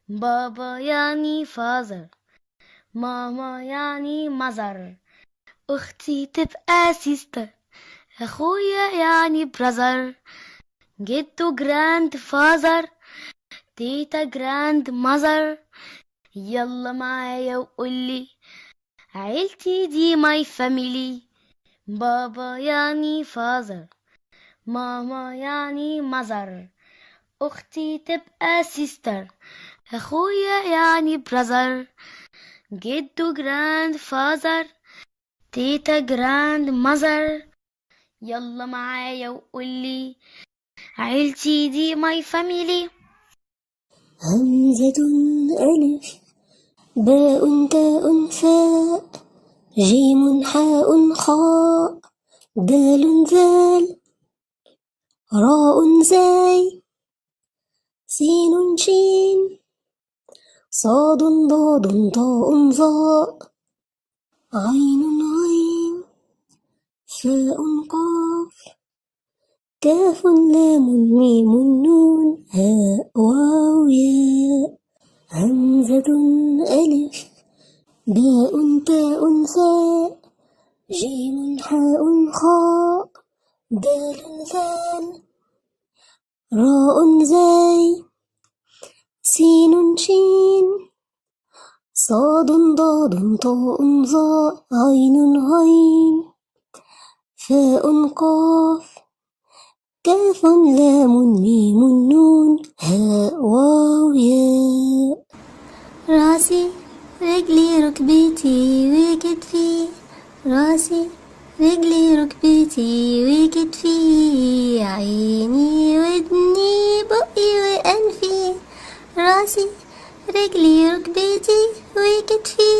بابا يعني father، ماما يعني mother، أختي تبقى sister، أخويا يعني brother، جدو grandfather، تيتا grandmother. يلا معايا وقولي عيلتي دي my family. بابا يعني father، ماما يعني mother، أختي تبقى sister، أخويا يعني brother، جدو grandfather، تيتا grandmother. يلا معايا وقولي عيلتي دي my family. همزة ألف باء تاء ثاء جيم حاء خاء دال ذال راء زاي سين شين صاد ضاد طاء ظاء عين غين فاء قاف كاف لام ميم نون هاء واو ياء همزة ألف باء تاء ثاء جيم حاء خاء دال ذال راء زاي سين شين صاد ضاد طاء ظاء عين غين فاء قاف كاف لام ميم نون هاء واو ياء راسي رجلي ركبتي وكتفي راسي رجلي ركبتي وكتفي عيني ودني بقي وأنفي راسي رجلي ركبتي وكتفي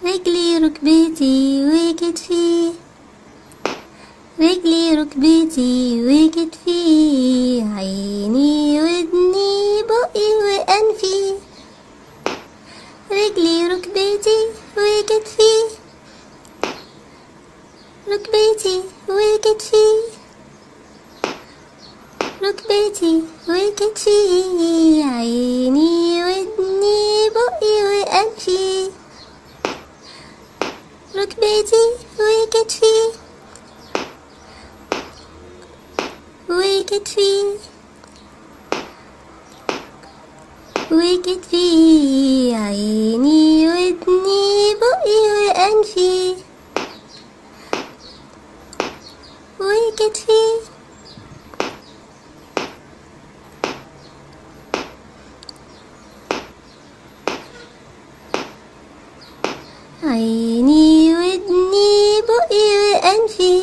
رجلي ركبتي وكتفي رجلي ركبتي وكتفي عيني ودني بقي وأنفي رجلي ركبتي وكتفي ركبتي وكتفي ركبتي وكتفي عيني ودني بقي وأنفي ركبتي وكتفي وكتفي وكتفي عيني ودني بقي وأنفي وكتفي عيني ودني بقي وأنفي